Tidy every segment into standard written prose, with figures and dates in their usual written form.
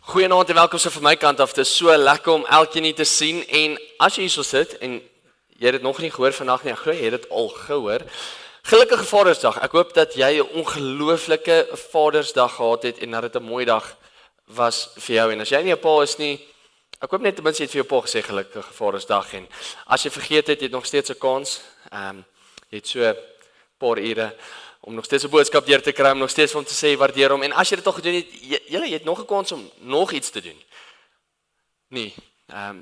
Goeienaand en welkom so van my kant af. Dit is so lekker om elkeen hier te sien en as jy hier so sit en jy het dit nog nie gehoor vandag nie, ek glo jy het dit al gehoor. Gelukkige Vadersdag. Ek hoop dat jy 'n ongelooflike Vadersdag gehad het en dat dit 'n mooi dag was vir jou. En as jy nie 'n pa is nie, ek hoop net ten minste jy het vir jou pa gesê gelukkige Vadersdag en as jy vergeet het, jy het nog steeds 'n kans. Jy het so 'n paar ure om nog steeds 'n boodskap deur te kry, om nog steeds vir hom te sê waardeer hom. En as jy dit al gedoen het, jy het nog 'n kans om nog iets te doen. Nee,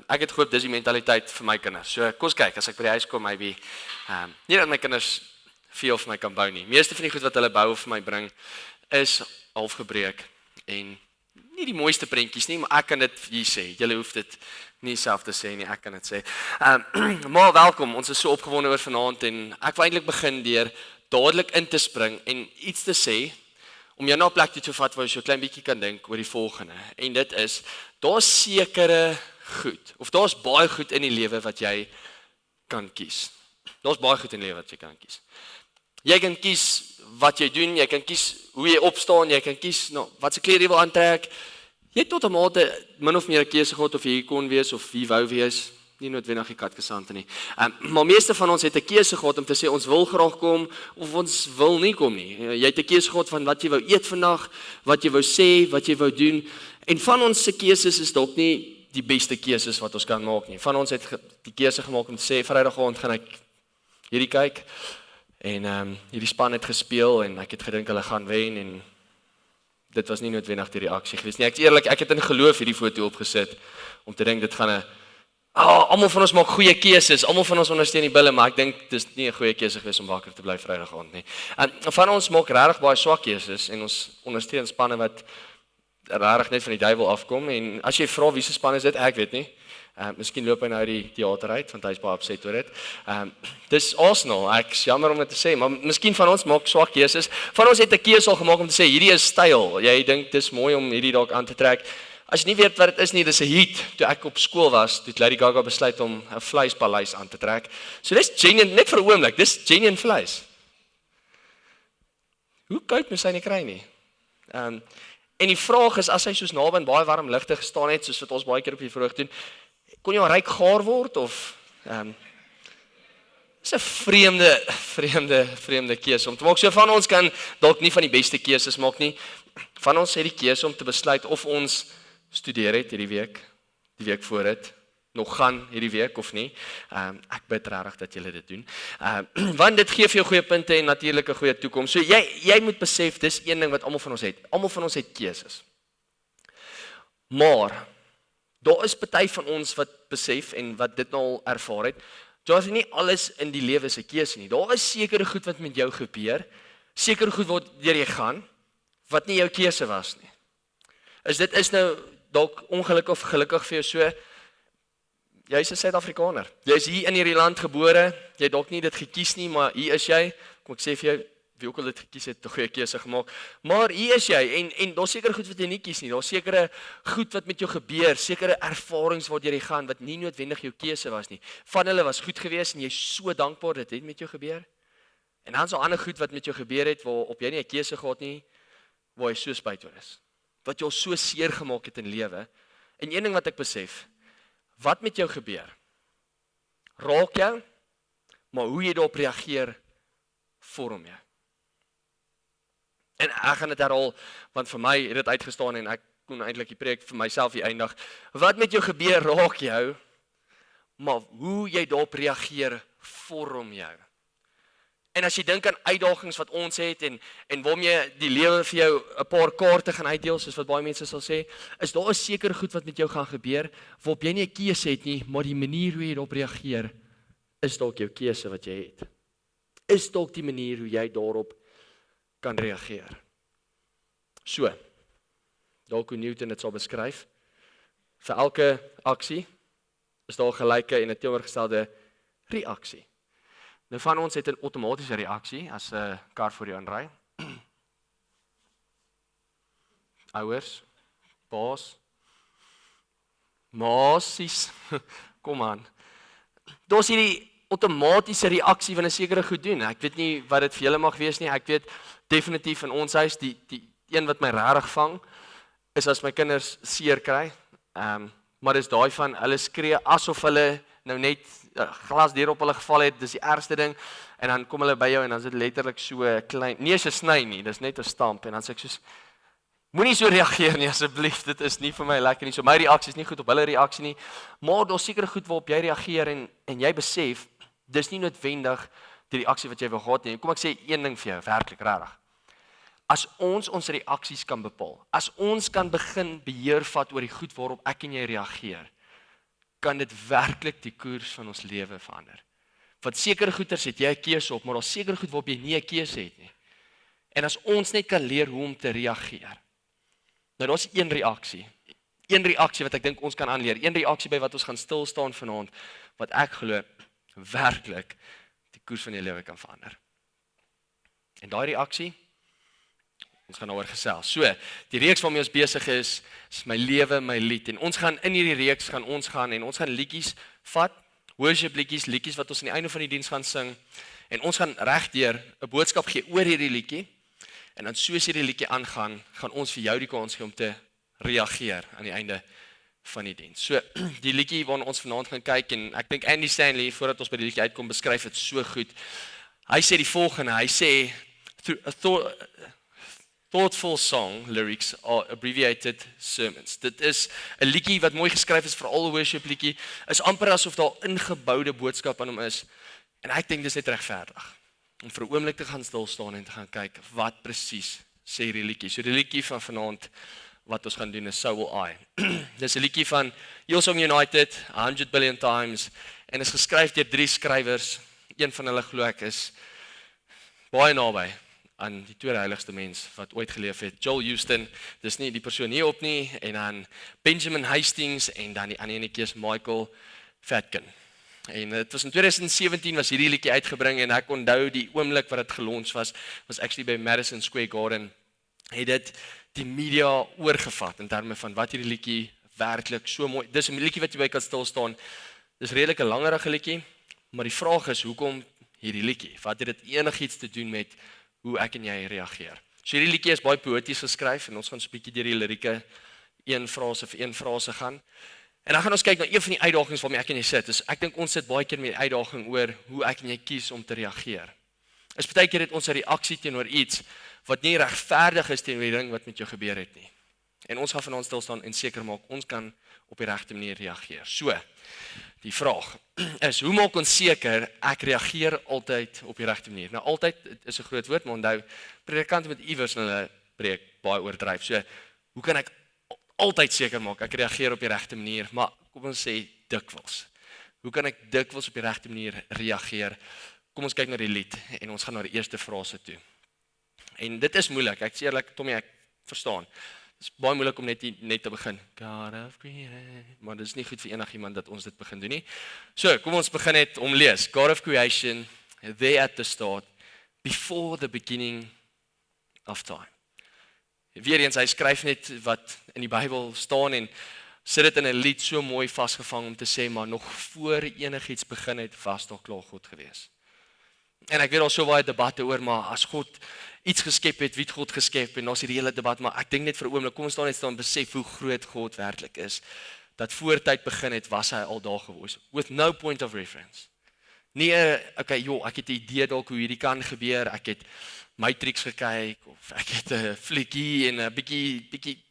ek het gehoop dis die mentaliteit vir my kinders. So kom ons kyk, as ek by die huis kom, maybe nie dat my kinders veel vir my kan bou nie. Meeste van die goed wat hulle bou vir my bring is half gebreek en nie die mooiste prentjies nie, maar ek kan dit hier sê. Julle hoef dit nie self te sê nie, ek kan dit sê. Maar welkom, ons is so opgewonde oor vanaand en ek wil eintlik begin deur dadelik in te spring en iets te sê, om jou na 'n plek toe te vat waar jy so 'n klein bietjie kan dink oor die volgende. En dit is, daar's sekere goed, of daar's baie goed in die lewe wat jy kan kies. Daar's baie goed in die lewe wat jy kan kies. Jy kan kies wat jy doen, jy kan kies hoe jy opstaan, jy kan kies wat se klere jy wil aantrek. Jy het tot 'n mate min of meer 'n keuse gehad of jy kon wees of wie wou wees. Nie noodwendig die katkesante nie. Maar meeste van ons het 'n keuse gehad om te sê ons wil graag kom of ons wil nie kom nie. Jy het 'n keuse gehad van wat jy wou eet vandag, wat jy wou sê, wat jy wou doen. En van ons se keuses is dalk nie die beste keuses wat ons kan maak nie. Van ons het die keuse gemaak om te sê Vrydag aand gaan ek hierdie kyk en hierdie span het gespeel en ek het gedink hulle gaan wen en dit was nie noodwendig die reaksie gewees nie. Ek is eerlik, ek het in geloof hierdie foto opgesit om te dink dit gaan 'n almal van ons maak goeie keuses, almal van ons ondersteun die bulle, maar ek dink dis nie 'n goeie keuse gewees om wakker te bly Vrydag aand nie. En van ons maak regtig baie swak keuses en ons ondersteun spanne wat regtig net van die duiwel afkom en as jy vra wie se span is dit, ek weet nie. Miskien loop hy nou die teater uit want hy's baie upset oor dit. Dis Arsenal, ek's jammer om dit te sê, maar miskien van ons maak swak keuses. Van ons het 'n keuse al gemaak om te sê hierdie is styl. Jy dink dis mooi om hierdie dalk aan te trek. As jy nie weet wat dit is nie, dis 'n hit. Toe ek op skool was, toe Lady Gaga besluit om 'n vleispaleis aan te trek. So dis genuine, net vir 'n oomblik, dis genuine vleis. Hoe koud moet sy nie kry nie? En die vraag is, as hy soos naby in baie warm lugte gestaan het, soos wat ons baie keer op die verhoog doen, kon jy al ryk gaar word of dis 'n vreemde keuse om te maak. So van ons kan dalk nie van die beste keuses maak nie. Van ons het die keuse om te besluit of ons studeer het hierdie week, die week voor dit, nog gaan hierdie week of nie. Ek bid regtig dat julle dit doen. Want dit gee vir jou goeie punte en natuurlik 'n goeie toekoms. So jy moet besef, dis een ding wat almal van ons het. Almal van ons het keuses. Maar daar is party van ons wat besef en wat dit nou al ervaar het, daar is nie alles in die lewe se keuse nie. Daar is sekere goed wat met jou gebeur, sekere goed wat deur jy gaan, wat nie jou keuse was nie. Dit is nou dalk ongelukkig of gelukkig vir jou so, jy's 'n Suid-Afrikaner. Jy's hier in hierdie land gebore, jy het dalk nie dit gekies nie, maar hier is jy. Kom ek sê vir jou, wie ook al dit gekies het, 'n goeie keuse gemaak. Maar hier is jy en daar's sekere goed wat jy nie kies nie. Daar's sekere goed wat met jou gebeur, sekere ervarings wat jy gaan wat nie noodwendig jou keuse was nie. Van hulle was goed geweest en jy's so dankbaar dit het met jou gebeur. En dan so ander goed wat met jou gebeur het waarop jy nie 'n keuse gehad nie, waar jy so spyt oor is. Wat jou so seer gemaak het in lewe. En een ding wat ek besef, wat met jou gebeur, raak jou, maar hoe jy daarop reageer, vorm jou. En ek gaan dit herhaal, want vir my het dit uitgestaan en ek kon eintlik die preek vir myself hier eindig. Wat met jou gebeur, raak jou, maar hoe jy daarop reageer, vorm jou. En as jy dink aan uitdagings wat ons het en waarom jy die lewe vir jou 'n paar kaarte gaan uitdeel, soos wat baie mense sal sê, is daar 'n sekere goed wat met jou gaan gebeur, waarop jy nie 'n keuse het nie, maar die manier hoe jy daarop reageer, is dalk jou keuse wat jy het. Is dalk die manier hoe jy daarop kan reageer. So, dalk hoe Newton dit sal beskryf, vir elke aksie is daar 'n gelyke en 'n teenoorgestelde reaksie. Nou van ons het 'n outomatiese reaksie as 'n kar voor jou aanry. Ouers, paas, maasies, kom aan. Daar's hierdie outomatiese reaksie van 'n sekere goed doen. Ek weet nie wat dit vir julle mag wees nie. Ek weet definitief in ons huis die een wat my regtig vang is as my kinders seer kry. Maar dis daai van hulle skree asof hulle nou net glas deur op hulle geval het, dis die ergste ding. En dan kom hulle by jou en dan is dit letterlik so klein, nie eens 'n sny nie, dis net 'n stamp en dan sê ek soos moenie so reageer nie asseblief, dit is nie vir my lekker nie. So my reaksie is nie goed op hulle reaksie nie, maar daar's seker goed waarop jy reageer en jy besef dis nie noodwendig die reaksie wat jy wil gehad nie. Kom ek sê een ding vir jou, werklik regtig. As ons reaksies kan bepaal, as ons kan begin beheer vat oor die goed waarop ek en jy reageer, kan dit werklik die koers van ons lewe verander. Want sekere goeters het jy 'n keuse op, maar daar's sekere goed waarop jy nie 'n keuse het nie. En as ons net kan leer hoe om te reageer. Nou daar's een reaksie wat ek dink ons kan aanleer, een reaksie by wat ons gaan stil staan vanaand, wat ek glo werklik die koers van jou lewe kan verander. En daai reaksie, ons gaan daaroor gesels. So, die reeks waarmee ons besig is my lewe, my lied. En ons gaan in hierdie reeks en ons gaan liedjies vat, worship liedjies wat ons aan die einde van die diens gaan sing. En ons gaan regdeur 'n boodskap gee oor hierdie liedjie. En dan soos hierdie liedjie aangaan, gaan ons vir jou die kans gee om te reageer aan die einde van die diens. So, die liedjie waarna ons vanaand gaan kyk en ek dink Andy Stanley voordat ons by die liedjie uitkom beskryf dit so goed. Hy sê die volgende, hy sê thoughtful song lyrics are abbreviated sermons. Dit is 'n liedjie wat mooi geskryf is, veral 'n worship liedjie, is amper asof daar ingeboude boodskap aan hom is. En ek dink dis net regverdig om vir 'n oomblik te gaan stil staan en te gaan kyk wat presies sê hierdie liedjie. So die liedjie van vanaand wat ons gaan doen is So Will I. Dis 'n liedjie van Hillsong United, 100 Billion Times, en is geskryf deur 3 skrywers. Een van hulle glo ek is baie naby aan die tweede heiligste mens wat ooit geleef het, Joel Houston, dis nie die persoon hierop nie, en dan Benjamin Hastings, en dan die ander enetjie is Michael Fatkin. En dit was in 2017 was hierdie liedjie uitgebring, en ek onthou die oomblik wat dit gelons was actually by Madison Square Garden, het dit die media oorgevat, in terme van wat hierdie liedjie werklik so mooi, dis 'n liedjie wat jy by kan stil staan, dis redelik 'n langerige liedjie, maar die vraag is, hoekom hierdie liedjie? Wat het dit enigiets te doen met hoe ek en jy reageer? So hierdie liedjie is baie poëties geskryf en ons gaan so 'n bietjie deur die lirieke een frase vir een frase gaan. En dan gaan ons kyk na een van die uitdagings waarmee ek en jy sit. Dus ek dink ons sit baie keer met die uitdaging oor hoe ek en jy kies om te reageer. Is baie keer het ons 'n reaksie teenoor iets wat nie regverdig is teenoor die ding wat met jou gebeur het nie. En ons gaan vanaand stil staan en seker maak ons kan op die regte manier reageer. So, die vraag is, hoe maak ons seker ek reageer altyd op die regte manier? Nou altyd is 'n groot woord, maar onthou, predikante met iewers in hulle preek baie oordryf. So, hoe kan ek altyd seker maak ek reageer op die regte manier? Maar kom ons sê dikwels. Hoe kan ek dikwels op die regte manier reageer? Kom ons kyk na die lied en ons gaan na die eerste frase toe. En dit is moeilik. Ek sê eerlik, Tommy, ek verstaan. Dit is baie moeilik om net te begin. God of creation. Maar dit is nie goed vir enigiemand dat ons dit begin doen nie. So, kom ons begin net om lees. God of creation, there at the start, before the beginning of time. Weereens, hy skryf net wat in die Bybel staan en sit dit in 'n lied so mooi vasgevang om te sê, maar nog voor enigiets begin het, was daar klaar God gewees. En ek weet al so baie debatte oor, maar as God iets geskep het, wie het God geskep, en daar's hierdie hele debat, maar ek dink net vir 'n oomblik, kom ons staan besef hoe groot God werklik is, dat voor tyd begin het, was hy al daar gewees, with no point of reference. Nie, okay, ek het 'n idee dalk hoe hierdie kan gebeur, ek het Matrix gekyk, of ek het 'n flietjie en 'n bietjie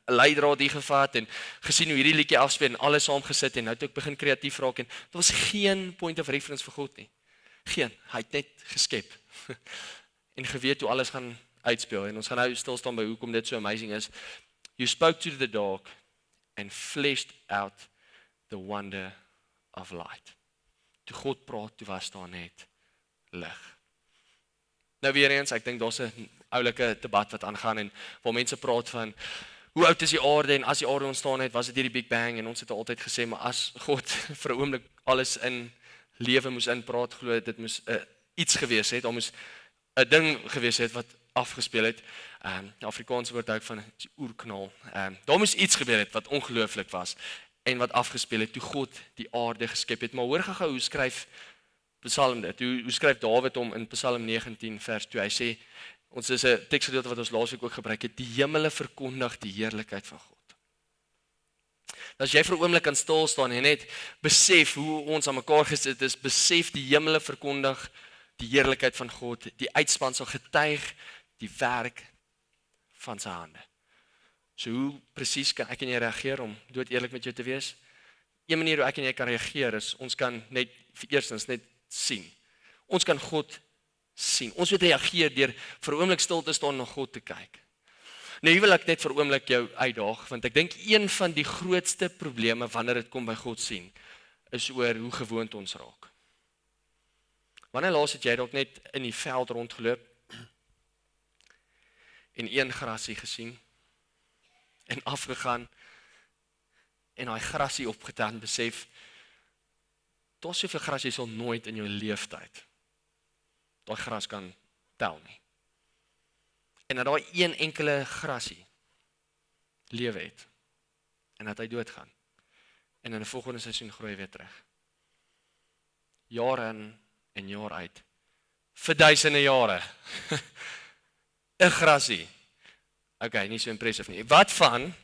leidraad hier gevat, en gesien hoe hierdie liedjie afspeel, en alles saamgesit, en nou het ek begin kreatief raak, en daar was geen point of reference vir God nie. Geen, hy het net geskep en geweet hoe alles gaan uitspeel, en ons gaan nou stil staan by hoekom dit so amazing is. You spoke to the dark and fleshed out the wonder of light. Toe God praat, toe was daar net lig. Nou weer eens, ek dink daar's 'n oulike debat wat aangaan, en waar mense praat van hoe oud is die aarde, en as die aarde ontstaan het, was dit hierdie Big Bang, en ons het altyd gesê, maar as God vir 'n oomblik alles in lewe moes inpraat, glo dit moes iets gewees het, daar moes 'n ding gewees het wat afgespeel het. Die Afrikaanse woord ook van oerknal. Daar moes iets gebeur het wat ongelooflik was en wat afgespeel het toe God die aarde geskep het. Maar hoor gou hoe skryf Psalm dit. Hoe skryf Dawid hom in Psalm 19 vers 2? Hy sê, Ons is 'n teksgedeelte wat ons laasweek ook gebruik het, die hemele verkondig die heerlikheid van God. As jy vir 'n oomblik kan stil staan en net besef hoe ons aan mekaar gesit is, besef die hemele verkondig die heerlikheid van God, die uitspansel getuig die werk van sy hande. So hoe presies kan ek en jy reageer om dood eerlik met jou te wees? Een manier hoe ek en jy kan reageer is, ons kan net eerstens net sien. Ons kan God sien. Ons moet reageer deur vir 'n oomblik stil te staan en na God te kyk. Nou hier wil ek net vir 'n oomblik jou uitdaag, want ek dink een van die grootste probleme wanneer dit kom by God sien, is oor hoe gewoond ons raak. Wanneer laas het jy dalk net in die veld rondgeloop en een grasie gesien en afgegaan en daai grasie opgetel en besef, daar's soveel gras jy sal nooit in jou lewenstyd daai gras kan tel nie. En dat daai een enkele grasie lewe het en dat hy doodgaan. En in 'n volgende seisoen groei weer terug. Jaar in en jaar uit. Vir duisende jare. 'n grasie. Okay, nie so impressive nie. Wat van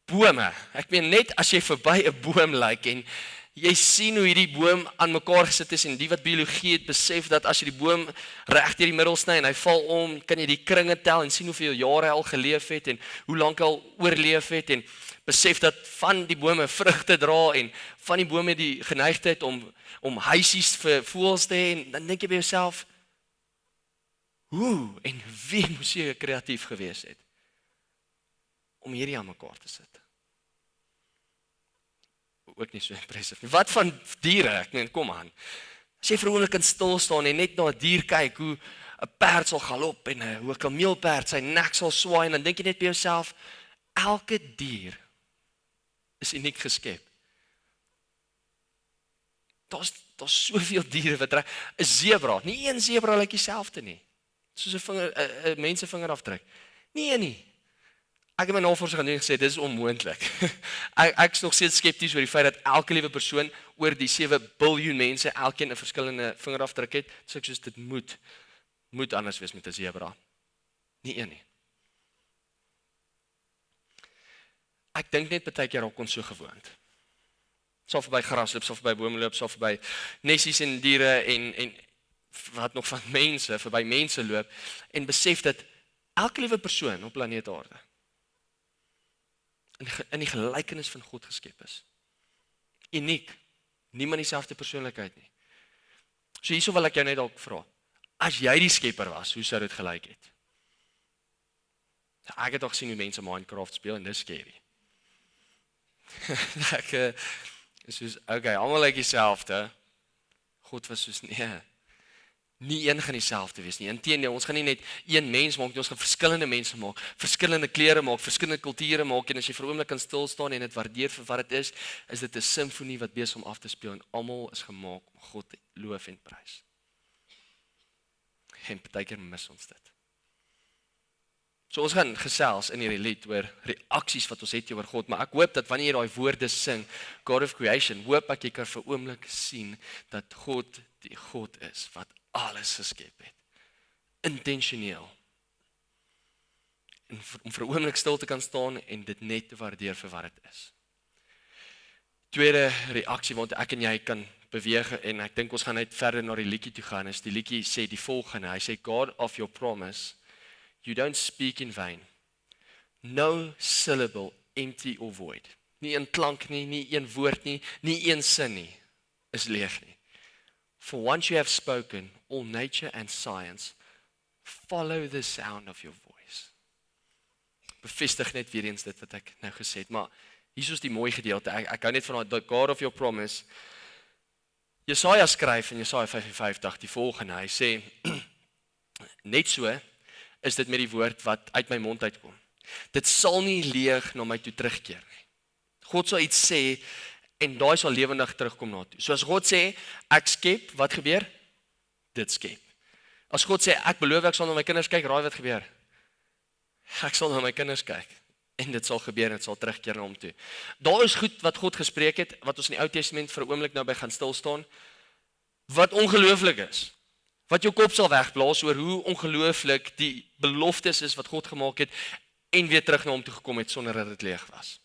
bome? Ek meen net as jy verby 'n boom lyk en jy sien hoe hierdie boom aan mekaar gesit is en die wat biologie het besef dat as jy die boom reg deur die middel sny en hy val om, kan jy die kringe tel en sien hoeveel jare hy al geleef het en hoe lank hy al oorleef het en besef dat van die bome vrugte dra en van die bome die geneigtheid om huisies vir voëls te hê en dan dink jy by jouself, hoe en wie moes jy kreatief gewees het om hierdie aan mekaar te sit? Ook nie so impressive nie. Wat van diere? Ek meen, kom aan. As jy vir 'n oomblik kan stil staan en net na 'n dier kyk, hoe 'n perd sal galop en hoe 'n kameelperd sy nek sal swaai en dan dink jy net by jouself, elke dier is uniek geskep. Daar's soveel diere wat reg. 'n Zebra, nie een zebra lyk dieselfde nie. Soos 'n mens se vingerafdruk. Nie een nie. Ek het my navorsing gaan doen en gesê, dit is onmoontlik. Ek is nog steeds skepties oor die feit dat elke liewe persoon oor die 7 biljoen mense elkeen 'n verskillende vingerafdruk het. So ek soos dit moet anders wees met 'n zebra. Nie een nie. Ek dink net baie keer raak ons so gewoond. Sal verby gras loop, sal verby bome loop, sal verby nessies en diere en wat nog van mense, verby mense loop en besef dat elke liewe persoon op planeet Aarde in die gelykenis van God geskep is. Uniek. Niemand dieselfde persoonlikheid nie. So hierso wil ek jou net dalk vra. As jy die skepper was, hoe sou dit gelyk het? Ek het al gesien hoe mense Minecraft speel en dis scary. Ek soos, okay, almal lyk dieselfde. God was soos, nee. Nie een gaan dieselfde wees nie. Inteendeel, ons gaan nie net een mens maak nie, ons gaan verskillende mense maak, verskillende klere maak, verskillende kulture maak en as jy vir 'n oomblik kan stil staan en dit waardeer vir wat dit is dit 'n simfonie wat besig om af te speel en almal is gemaak om God te loof en prys. En partykeer mis ons dit. So ons gaan gesels in hierdie lied oor reaksies wat ons het oor God, maar ek hoop dat wanneer jy daai woorde sing, God of Creation, hoop ek jy kan vir 'n oomblik sien dat God die God is wat alles geskep het. Intentioneel. En om vir 'n oomblik stil te kan staan en dit net te waardeer vir wat dit is. Tweede reaksie wat ek en jy kan beweeg en ek dink ons gaan net verder na die liedjie toe gaan is die liedjie sê die volgende. Hy sê God of your promise, you don't speak in vain. No syllable empty or void. Nie een klank nie, nie een woord nie, nie een sin nie is leeg nie. For once you have spoken, all nature and science follow the sound of your voice. Bevestig net weer eens dit wat ek nou gesê het, maar hier is die mooi gedeelte, ek hou net van the God of your promise. Jesaja skryf in Jesaja 55 die volgende, hy sê, net so is dit met die woord wat uit my mond uitkom. Dit sal nie leeg na my toe terugkeer nie. God sal iets sê, en daai sal lewendig terugkom na toe. So as God sê, ek skep, wat gebeur? Dit skep. As God sê, ek beloof ek sal na my kinders kyk, raai wat gebeur? Ek sal na my kinders kyk. En dit sal gebeur, en dit sal terugkeer na hom toe. Daar is goed wat God gespreek het, wat ons in die Ou Testament vir 'n oomblik nou by gaan stil staan, wat ongelooflik is. wat jou kop sal wegblaas oor hoe ongelooflik die beloftes is wat God gemaak het en weer terug na hom toe gekom het sonder dat dit leeg was.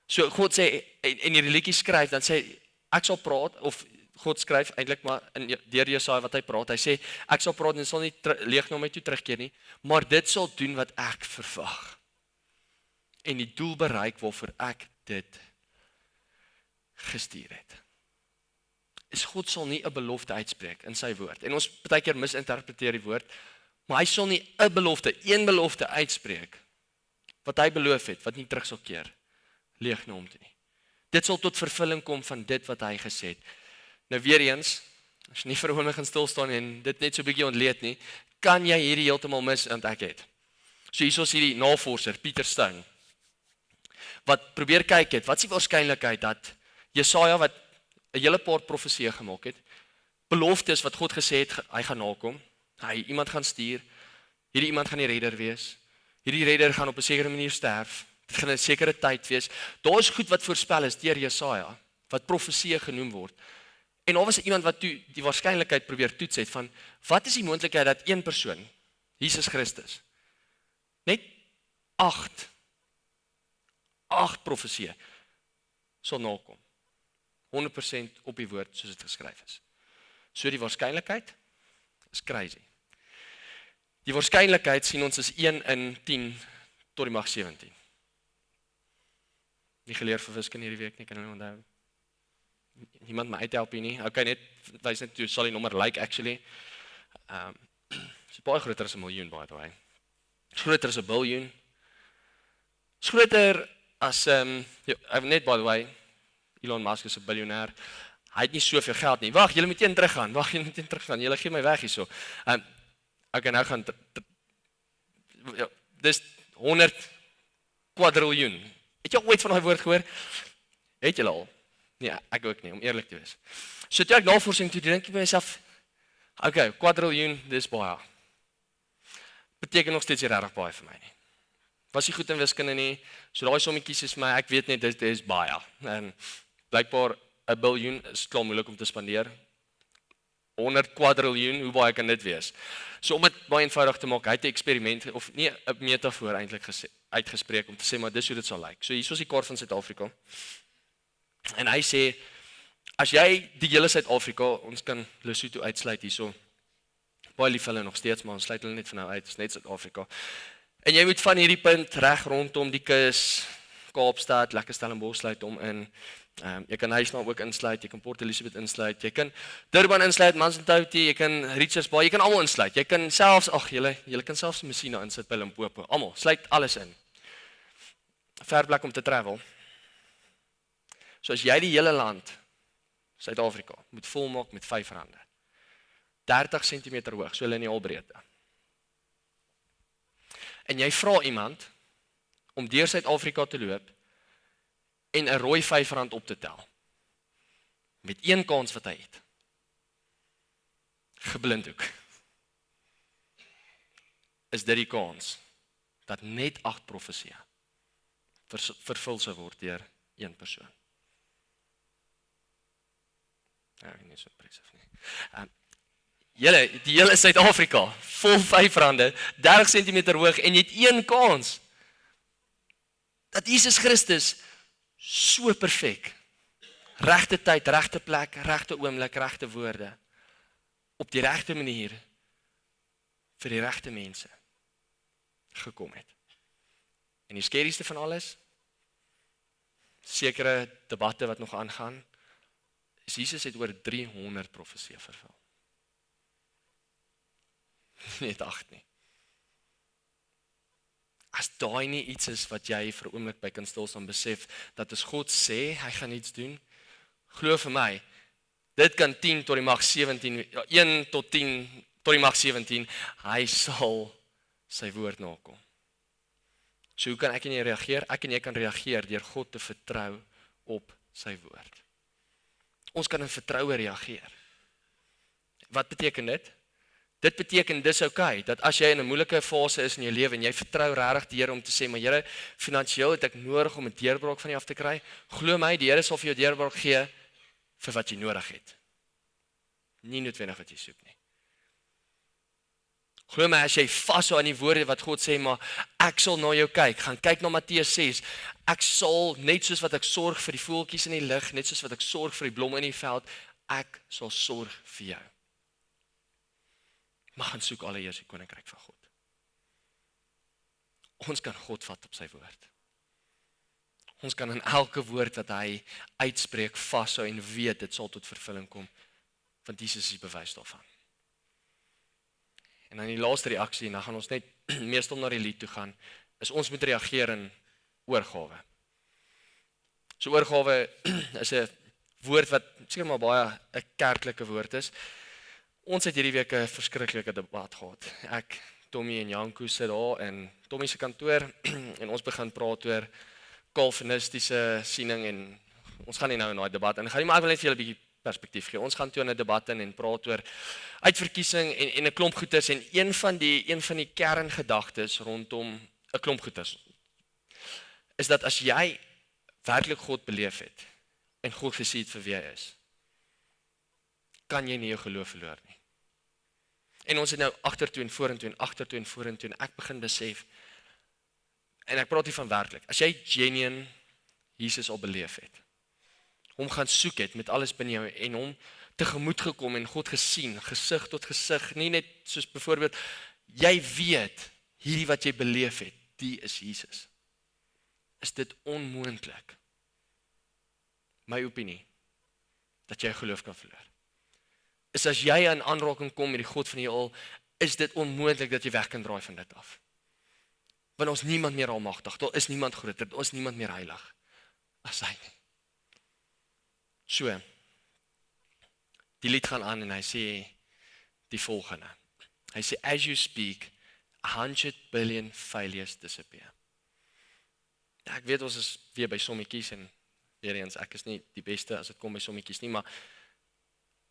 So God sê, en die liedjie skryf, dan sê, ek sal praat, of God skryf eintlik maar deur Jesaja wat hy praat, hy sê, ek sal praat en sal nie leeg na my toe terugkeer nie, maar dit sal doen wat ek verwag. En die doel bereik waarvoor ek dit gestuur het. Is God sal nie 'n belofte uitspreek in sy woord. En ons baie keer misinterpreteer die woord, maar hy sal nie 'n belofte uitspreek wat hy beloof het, wat nie terug sal keer leeg na hom toe nie. Dit sal tot vervulling kom van dit wat hy gesê het. Nou weer eens, as jy nie vir 'n oomblik gaan stil staan en dit net so 'n bietjie ontleed nie, kan jy hierdie heeltemal mis want ek het. So hier is hierdie navorser Pieter Stone wat probeer kyk het, wat is die waarskynlikheid dat Jesaja wat 'n hele paar profeseë gemaak het, beloftes wat God gesê het hy gaan nakom, hy iemand gaan stuur, hierdie iemand gaan die redder wees, hierdie redder gaan op 'n sekere manier sterf, dit gaan 'n sekere tyd wees. Daar is goed wat voorspel is deur Jesaja, wat profeseë genoem word. En daar was iemand wat toe die waarskynlikheid probeer toets het van wat is die moontlikheid dat een persoon, Jesus Christus, net 8 profeseë sal nakom. 100% op die woord soos dit geskryf is. So die waarskynlikheid is crazy. Die waarskynlikheid sien ons is 1 in 10 tot die mag 17. Nie geleer vir wiskunde hierdie week nie, kan hulle onthou. Niemand my uithelp hier nie. Okay, net wys net toe sal die nommer like actually. Is baie groter as 'n miljoen by the way. Is groter as 'n biljoen. Is groter as net by the way, Elon Musk is 'n biljoenêr. Hy het nie soveel geld nie. Wag, julle moet een teruggaan. Julle gee my weg hierso. Okay, nou gaan dis 100 kwadriljoen. Het jy ooit van daai woord gehoor? Het jy al? Nee, ek ook nie, om eerlik te wees. So toe ek navorsing toe dink ek by myself, okay, kwadriljoen, dis baie. Beteken nog steeds nie regtig baie vir my nie. Was nie goed in wiskunde nie. So daai sommetjies is vir my, ek weet net dit is baie. En blykbaar 'n biljoen is klaar moeilik om te spandeer. 100 kwadriljoen, hoe baie kan dit wees? So om dit baie eenvoudig te maak, hy het 'n eksperiment of nie 'n metafoor eintlik uitgespreek om te sê maar dis hoe dit sal lyk. So hier is die kaart van Suid-Afrika. En hy sê as jy die hele Suid-Afrika, ons kan Lesotho uitsluit hierso. Baie lief hulle nog steeds, maar ons sluit hulle net van nou uit, is net Suid-Afrika. En jy moet van hierdie punt reg rondom die kus, Kaapstad, lekker Stellenbosch sluit om in. Jy kan Huisnaam ook insluit, jy kan Port Elizabeth insluit, jy kan Durban insluit, Mansantoutie, jy kan Richards Bay, jy kan almal insluit. Jy kan selfs, julle kan selfs Messina insit by Limpopo. Almal, sluit alles in. Ver plek om te travel. So as jy die hele land, Suid-Afrika, moet volmaak met 5 rande. 30 cm hoog, so lineaal breedte. En jy vra iemand om deur Suid-Afrika te loop en 'n rooi 5 rand op te tel. Met een kans wat hy het. Geblinddoek. Is dit die kans dat net 8 profeseë vervul sou word deur een persoon. Ja, nie so presies nie. Die hele Suid-Afrika, vol 5 rande, 30 cm hoog en jy het een kans dat Jesus Christus so perfek, regte tyd, regte plek, regte oomblik, regte woorde, op die regte manier vir die regte mense gekom het. En die skerrieste van alles, sekere debatte wat nog aangaan, is Jesus het oor 300 profeseë vervul. Net 8 nie. As daai nie iets is wat jy vir 'n oomblik by kan stil staan besef, dat as God sê, hy gaan iets doen, glo vir my, dit kan 10 tot die mag 17, 1 tot 10 tot die mag 17, hy sal sy woord nakom. So hoe kan ek en jy reageer? Ek en jy kan reageer deur God te vertrou op sy woord. Ons kan in vertroue reageer. Wat beteken dit? Dit beteken dis okay, dat as jy in 'n moeilike fase is in jou lewe en jy vertrou regtig die Here om te sê, maar Here, finansiëel het ek nodig om 'n deurbraak van U af te kry. Glo my, die Here sal vir jou deurbraak gee vir wat jy nodig het. Nie noodwendig wat jy soek nie. Glo my, as jy vashou aan die woorde wat God sê, maar ek sal na jou kyk. Gaan kyk na Matteus 6. Ek sal, net soos wat ek sorg vir die voeltjies in die lug, net soos wat ek sorg vir die blomme in die veld, ek sal sorg vir jou. Maar gaan soek alleeers die koninkryk van God. Ons kan God vat op sy woord. Ons kan in elke woord wat hy uitspreek vashou en weet dit sal tot vervulling kom, want Jesus is die bewys daarvan. En dan die laaste reaksie, en dan gaan ons net meestal na die lied toe gaan, is ons moet reageer in oorgawe. So oorgawe is 'n woord wat seker maar baie 'n kerklike woord is. Ons het hierdie week 'n verskriklike debat gehad. Ek, Tommy en Janko sit daar in Tommy se kantoor en ons begin praat oor kalvinistiese siening en ons gaan nie nou in daai debat in gaan nie, maar ek wil net vir julle 'n bietjie perspektief gee. Ons gaan toe in 'n debat in en praat oor uitverkiesing en 'n klomp goeters en een van die kerngedagtes rondom 'n klomp goeters is dat as jy werklik God beleef het en God gesien het vir wie hy is, kan jy nie jou geloof verloor nie. En ons het nou agtertoe en vorentoe en agtertoe en vorentoe en ek begin besef, en ek praat hier van werklik, as jy genuine Jesus al beleef het, hom gaan soek het met alles binne jou en hom tegemoet gekom en God gesien, gesig tot gesig, nie net soos byvoorbeeld, jy weet, hierdie wat jy beleef het, die is Jesus. Is dit onmoontlik, my opinie, dat jy geloof kan verloor. Is as jy in aanraking kom met die God van die heelal, is dit onmoontlik dat jy weg kan draai van dit af. Want ons niemand meer almagtig, daar is niemand groter, daar is niemand meer heilig as hy nie. So, die lied gaan aan en hy sê die volgende. Hy sê, as you speak, 100 billion failures disappear. Ja, ek weet ons is weer by sommetjies en weer eens, ek is nie die beste as dit kom by sommetjies nie, maar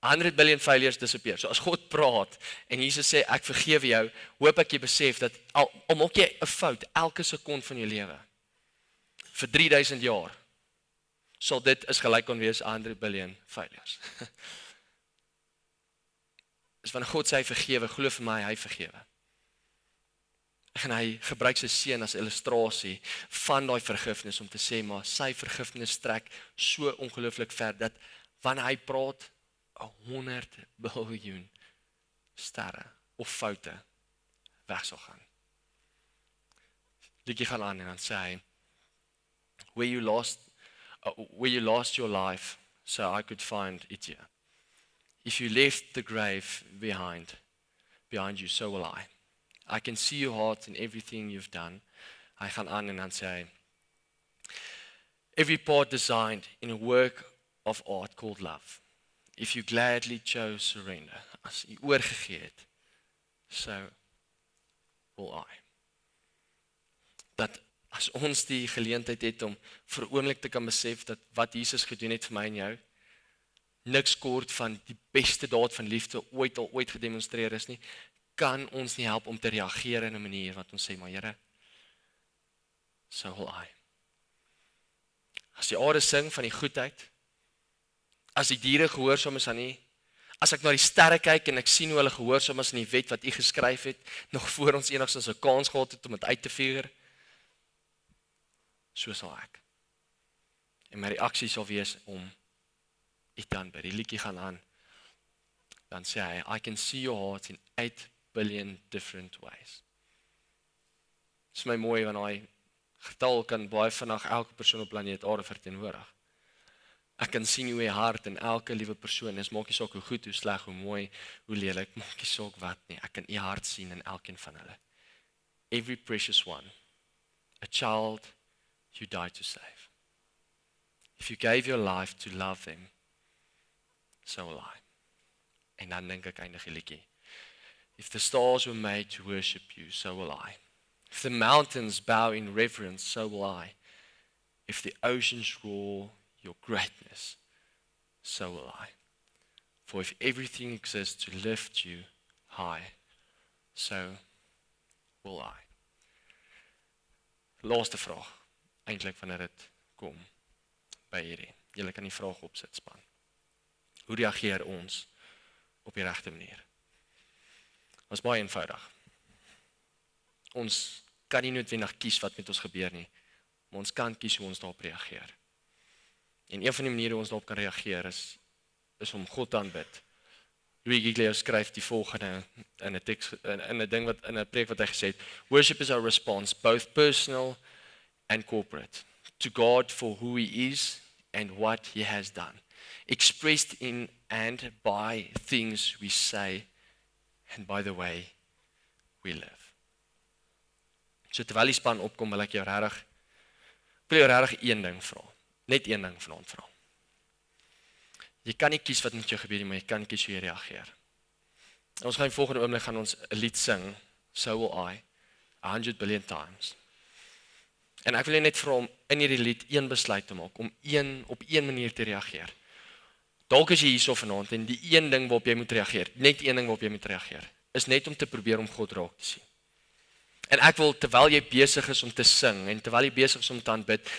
100 billion failures disappear. So as God praat en Jesus sê ek vergewe jou, hoop ek jy besef dat al maak jy 'n fout elke sekond van jou lewe vir 3000 jaar, sal dit is gelyk kan wees 100 billion failures. Is wanneer God sê hy vergewe, glo vir my hy vergewe. En hy gebruik sy seun as illustrasie van daai vergifnis om te sê maar sy vergifnis strek so ongelooflik ver dat wanneer hy praat 100 biljoen sterre of foute weg sal gaan. Liedjie gaan aan en dan sê hy, where you lost your life so I could find it here. If you left the grave behind you, so will I. I can see your heart in everything you've done. Hy gaan aan en dan sê hy, every part designed in a work of art called love. If you gladly chose surrender, as jy oorgegee het, so will I. Dat as ons die geleentheid het om vir 'n oomblik te kan besef dat wat Jesus gedoen het vir my en jou, niks kort van die beste daad van liefde ooit gedemonstreer is nie, kan ons nie help om te reageer in 'n manier wat ons sê, maar Here, so will I. As die aarde sing van die goedheid, as die diere gehoorsaam is aan U, as ek na die sterre kyk en ek sien hoe hulle gehoorsaam is aan die wet wat U geskryf het, nog voor ons enigstens 'n kans gehad het om dit uit te vuur, so sal ek. En my reaksie sal wees om U te aanbid. Die liedjie gaan aan. Dan sê hy, I can see your heart in 8 billion different ways. Dit is my mooi, want hy getal kan baie vinnig elke persoon op planeet aarde verteenwoordig. Ek kan sien hoe jy hart in elke liewe persoon is, maak nie saak hoe goed, hoe sleg, hoe mooi, hoe lelik, maak nie saak wat nie. Ek kan u hart sien in elkeen van hulle. Every precious one, a child you died to save. If you gave your life to love them, so will I. En dan dink ek eindig die liedjie. If the stars were made to worship you, so will I. If the mountains bow in reverence, so will I. If the oceans roar your greatness, so will I. For if everything exists to lift you high, so will I. Laaste vraag, eintlik wanneer dit kom by hierdie. Julle kan die vraag opsit, span. Hoe reageer ons op die regte manier? Dit is baie eenvoudig. ons kan nie noodwendig kies wat met ons gebeur nie, maar ons kan kies hoe ons daarop reageer. En een van die maniere hoe ons daarop kan reageer is om God te aanbid. Louis Giglio skryf die volgende in 'n teks in 'n ding wat in 'n preek wat hy gesê het: Worship is our response, both personal and corporate, to God for who he is and what he has done, expressed in and by things we say and by the way we live. So terwyl die span opkom, wil ek jou regtig een ding vra. Net een ding vanaand vra. Jy kan nie kies wat met jou gebeur nie, maar jy kan kies hoe jy reageer. En ons gaan die volgende oomblik gaan ons 'n lied sing, So Will I, 100 billion times. En ek wil jou net vra om in hierdie lied een besluit te maak, om op een manier te reageer. Dalk is jy hierso vanaand en die een ding waarop jy moet reageer, net een ding waarop jy moet reageer, is net om te probeer om God raak te sien. En ek wil, terwyl jy besig is om te sing, en terwyl jy besig is om te aanbid,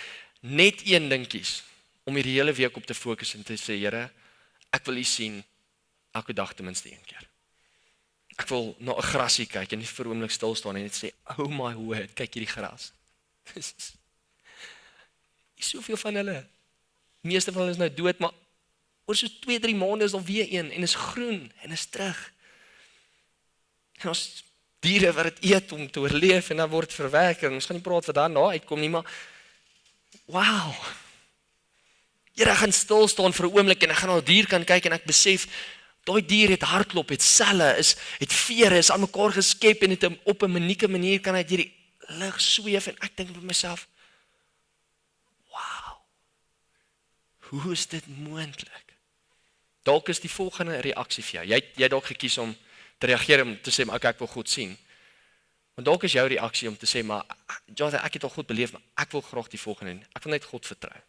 net een ding kies, om hierdie hele week op te fokus en te sê, Here, ek wil U sien, elke dag ten minste een keer. Ek wil na 'n grasie kyk, en nie vir 'n oomblik stil staan en net sê, oh my word, kyk hierdie gras. Dis soveel van hulle. Meeste van hulle is nou dood, maar oor so 2-3 maande is daar weer een, en is groen, en is terug. En ons diere wat dit eet om te oorleef, en dan word verwerk, en ons gaan nie praat wat daarna uitkom nie, maar wow. Here, ek gaan stil staan vir 'n oomblik, en ek gaan na 'n dier kan kyk, en ek besef, daai dier het hartklop, het selle, het vere, is aan mekaar geskep, en het op 'n unieke manier kan hy hierdie lig sweef, en ek dink by myself, wow, hoe is dit moontlik? Dalk is die volgende reaksie vir jou. Jy dalk gekies om te reageer, om te sê, maar ek wil God sien. Want dalk is jou reaksie om te sê, maar Jonathan, ek het al goed beleef, maar ek wil graag die volgende, ek wil net God vertrou.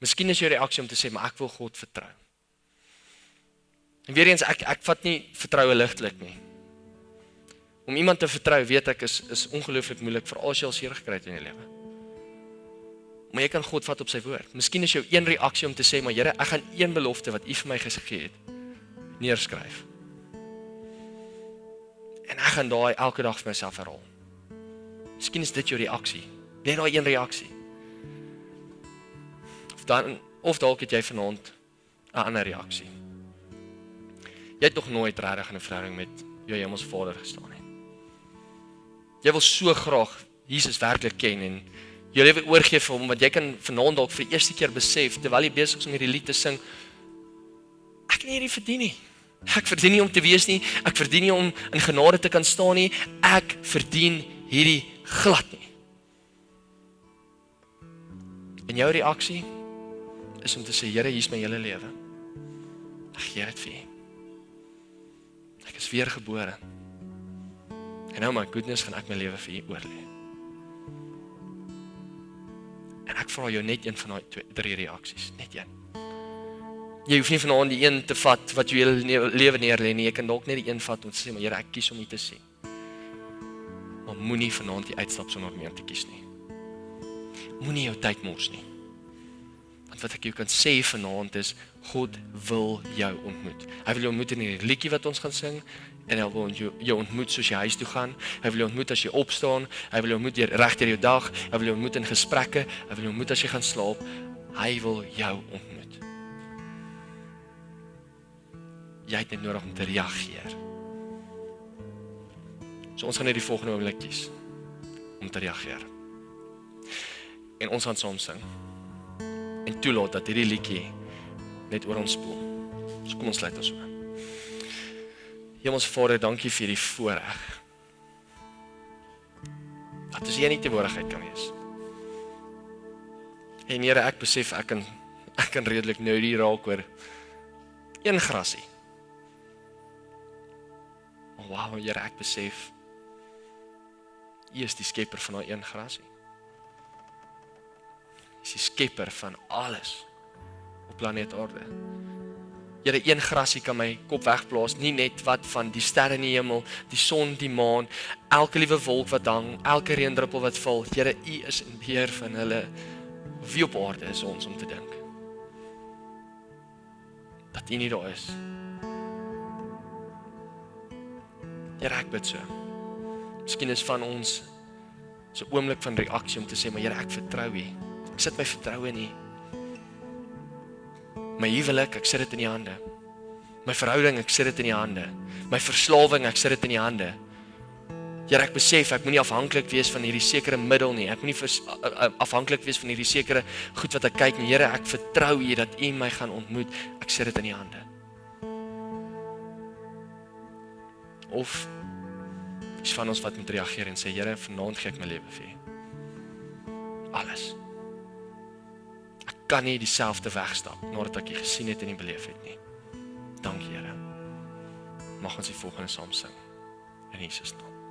Miskien is jou reaksie om te sê, maar ek wil God vertrou. En weer eens, ek vat nie vertroue ligtelik nie. Om iemand te vertrou, weet ek, is ongelooflik moeilik, veral as jy al seer gekry het in jou lewe. Maar jy kan God vat op sy woord. Miskien is jou een reaksie om te sê, maar Here, ek gaan een belofte wat U vir my gegee het, neerskryf. En ek gaan daai elke dag vir myself herhaal. Miskien is dit jou reaksie. Net daai een reaksie. Of dalk het jy vanaand 'n ander reaksie. Jy het nog nooit regtig in 'n verhouding met jou hemelse Vader gestaan nie. Jy wil so graag Jesus werklik ken en jou lewe oorgee vir hom, want jy kan vanaand dalk vir die eerste keer besef, terwyl jy besig is om hierdie lied te sing, ek kan hierdie verdien nie. Ek verdien nie om te wees nie, ek verdien nie om in genade te kan staan nie, ek verdien hierdie glad nie. En jou reaksie is om te sê, Here, hier is my hele lewe. Ek gee dit vir U. Ek is weergebore. En nou my goodness, gaan ek my lewe vir U oorlê. En ek vra jou net een van daai 3 reaksies, net een. Jy hoef nie vanaand die een te vat wat jou hele lewe neerlê nie, jy kan dalk net die een vat om te sê, maar Here, ek kies om U te sien. Maar moenie vanaand die uitstap sonder meer te kies nie. Moenie jou tyd mors nie. Want wat ek jou kan sê vanaand is, God wil jou ontmoet. Hy wil jou ontmoet in die liedjie wat ons gaan sing, en hy wil jou ontmoet soos jy huis toe gaan, hy wil jou ontmoet as jy opstaan, hy wil jou ontmoet reg deur jou dag, hy wil jou ontmoet in gesprekke, hy wil jou ontmoet as jy gaan slaap, hy wil jou ontmoet. Jy het net nodig om te reageer. So ons gaan net die volgende oomblik kies, om te reageer. En ons gaan saam sing. En toelaat dat hierdie liedjie net oor ons spoel. So kom ons sluit ons oë. Hemelse Vader, dankie vir die voorreg. Dat as jy nie teenwoordigheid kan wees. En Here, ek besef ek kan redelik nou hier raak oor een grasie. Maar wow, Here, ek besef U is die skepper van daai een grasie. Is die skepper van alles op planeet Aarde. Here, een grasie kan my kop wegplaas, nie net wat van die sterre in die hemel, die son, die maan, elke liewe wolk wat hang, elke reendruppel wat val. Here, U is in beheer van hulle. Wie op aarde is ons om te dink dat U nie daar is. Here, ek bid so. Miskien is van ons so 'n oomblik van reaksie om te sê, maar Here, ek vertrou U. Ek sit my vertroue in U. My huwelik, ek sit dit in U hande. My verhouding, ek sit dit in U hande. My verslawing, ek sit dit in U hande. Here, ek besef ek moenie afhanklik wees van hierdie sekere middel nie. Ek moenie afhanklik wees van hierdie sekere goed wat ek kyk nie. Here, ek vertrou U dat U my gaan ontmoet. Ek sit dit in U hande. Of is van ons wat moet reageer en sê, Here, vanaand gee ek my lewe vir U. Alles. Ek kan nie dieselfde wegstap nadat ek U gesien het en U beleef het nie. Dankie, Here. Mag ons die volgende saam sing. In Jesus naam.